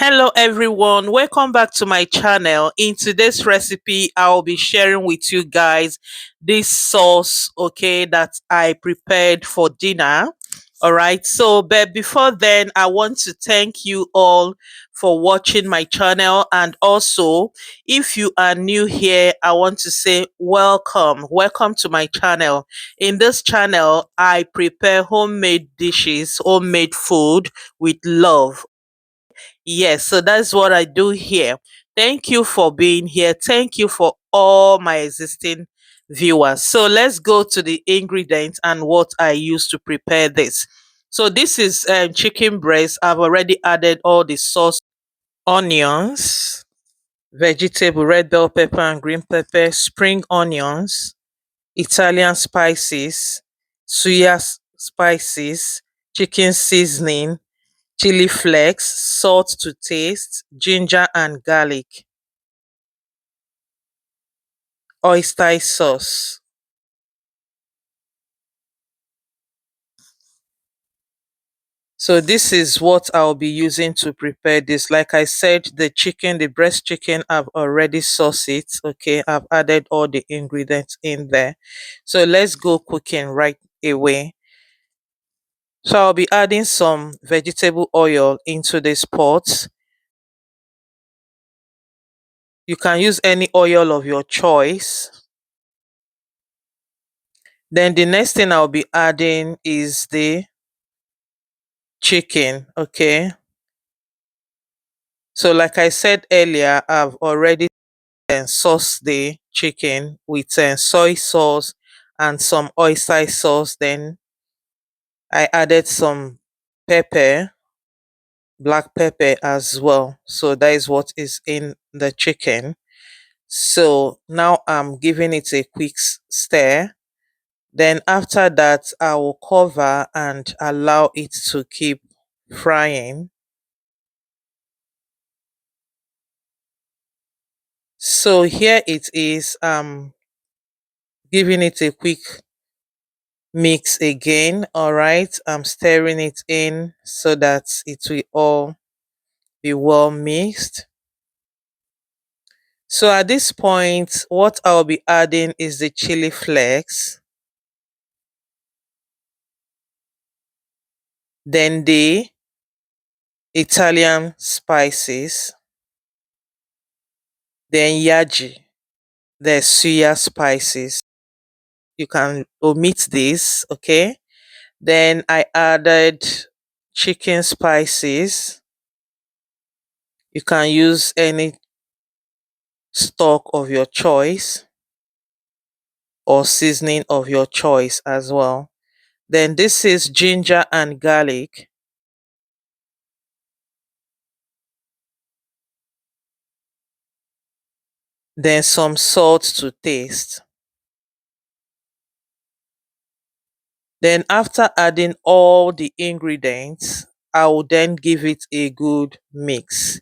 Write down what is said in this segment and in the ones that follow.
Hello everyone, welcome back to my channel. In today's recipe, I'll be sharing with you guys this sauce, okay, that I prepared for dinner. All right, so but before then, I want to thank you all for watching my channel, and also if you are new here, I want to say welcome to my channel. In this channel, I prepare homemade dishes, homemade food with love. Yes, so that's what I do here. Thank you for being here. Thank you for all my existing viewers. So let's go to the ingredients and what I use to prepare this. So this is chicken breast. I've already added all the sauce, onions, vegetable, red bell pepper and green pepper, spring onions, Italian spices, spices, chicken seasoning, chili flakes, salt to taste, ginger and garlic, oyster sauce. So this is what I'll be using to prepare this. Like I said, the breast chicken, I've already sauced it. Okay, I've added all the ingredients in there. So let's go cooking right away. So I'll be adding some vegetable oil into this pot. You can use any oil of your choice. Then the next thing I'll be adding is the chicken. Okay, so like I said earlier, I've already sauced the chicken with soy sauce and some oyster sauce. Then I added some pepper, black pepper as well. So that is what is in the chicken. So now I'm giving it a quick stir. Then after that, I will cover and allow it to keep frying. So here it is. Giving it a quick mix again. All right, I'm stirring it in so that it will all be well mixed. So at this point, what I'll be adding is the chili flakes, then the Italian spices, then yaji, the suya spices. You can omit this, okay? Then I added chicken spices. You can use any stock of your choice or seasoning of your choice as well. Then this is ginger and garlic. Then some salt to taste. Then after adding all the ingredients, I will then give it a good mix.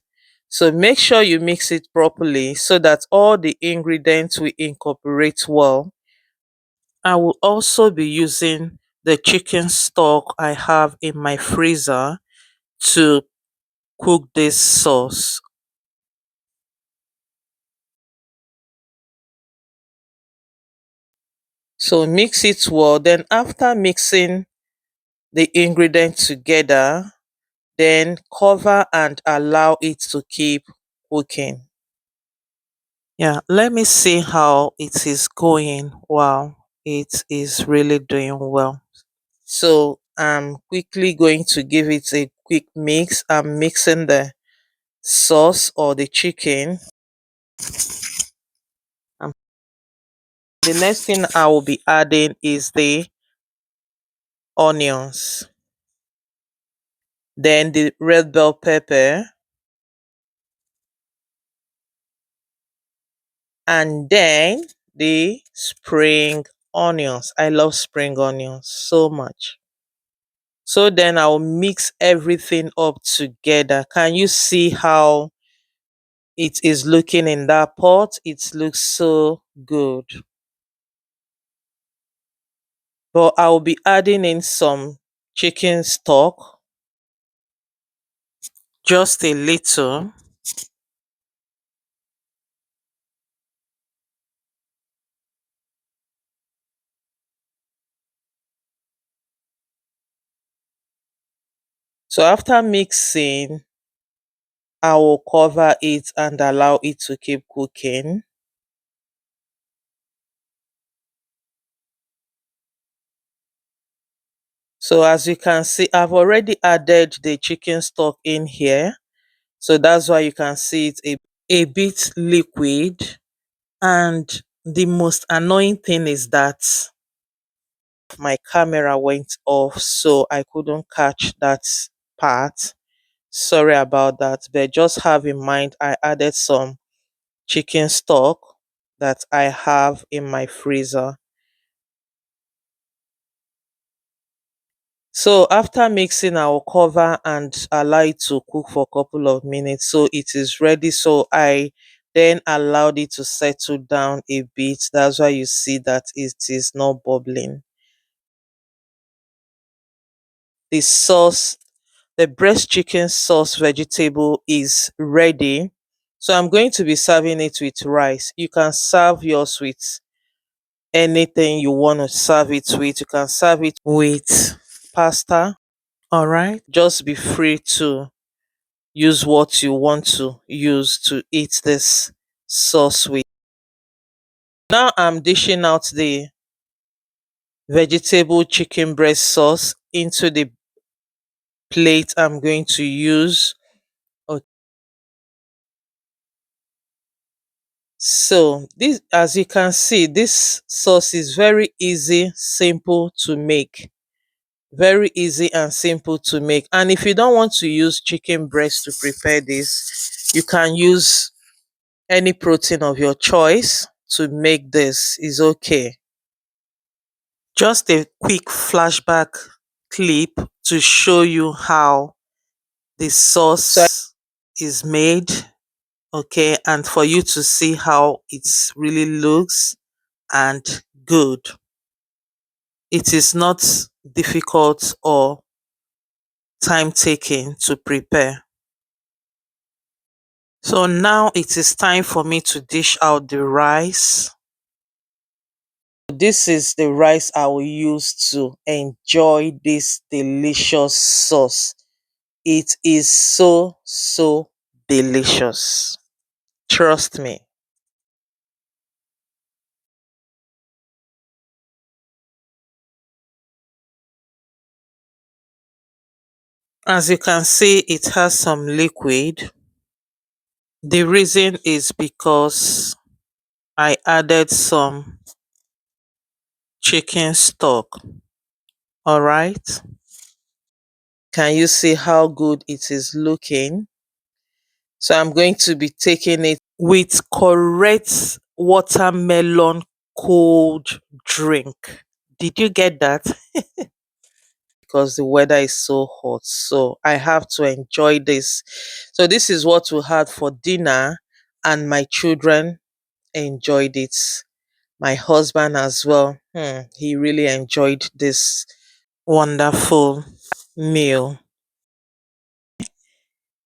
So make sure you mix it properly so that all the ingredients will incorporate well. I will also be using the chicken stock I have in my freezer to cook this sauce. So mix it well. Then after mixing the ingredients together, then cover and allow it to keep cooking. Yeah, let me see how it is going. Wow, it is really doing well. So I'm quickly going to give it a quick mix. I'm mixing the sauce or the chicken. Um, the next thing I will be adding is the onions, then the red bell pepper, and then the spring onions. I love spring onions so much. So then I'll mix everything up together. Can you see how it is looking in that pot? It looks so good. But I'll be adding in some chicken stock just a little. So after mixing, I will cover it and allow it to keep cooking. So as you can see, I've already added the chicken stock in here. So that's why you can see it a bit liquid. And the most annoying thing is that my camera went off, so I couldn't catch that part. Sorry about that, but just have in mind I added some chicken stock that I have in my freezer. So after mixing, I will cover and allow it to cook for a couple of minutes so it is ready. So I then allowed it to settle down a bit. That's why you see that it is not bubbling. The sauce, the breast chicken sauce vegetable is ready. So I'm going to be serving it with rice. You can serve yours with anything you want to serve it with. You can serve it with pasta. All right. Just be free to use what you want to use to eat this sauce with. Now I'm dishing out the vegetable chicken breast sauce into the plate I'm going to use. Okay. So this, as you can see, this sauce is very easy, simple to make. Very easy and simple to make. And if you don't want to use chicken breast to prepare this, you can use any protein of your choice to make this. Is okay. Just a quick flashback clip to show you how the sauce is made, okay, and for you to see how it really looks and good. It is not difficult or time taking to prepare. So now it is time for me to dish out the rice. This is the rice I will use to enjoy this delicious sauce. It is so delicious. Trust me. As you can see, it has some liquid. The reason is because I added some chicken stock. All right. Can you see how good it is looking? So I'm going to be taking it with correct watermelon cold drink. Did you get that? Because the weather is so hot. So I have to enjoy this. So this is what we had for dinner, and my children enjoyed it. My husband as well. He really enjoyed this wonderful meal.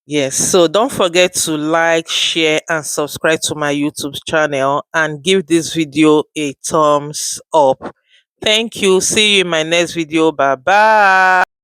Yes, so don't forget to like, share, and subscribe to my YouTube channel and give this video a thumbs up. Thank you. See you in my next video. Bye bye.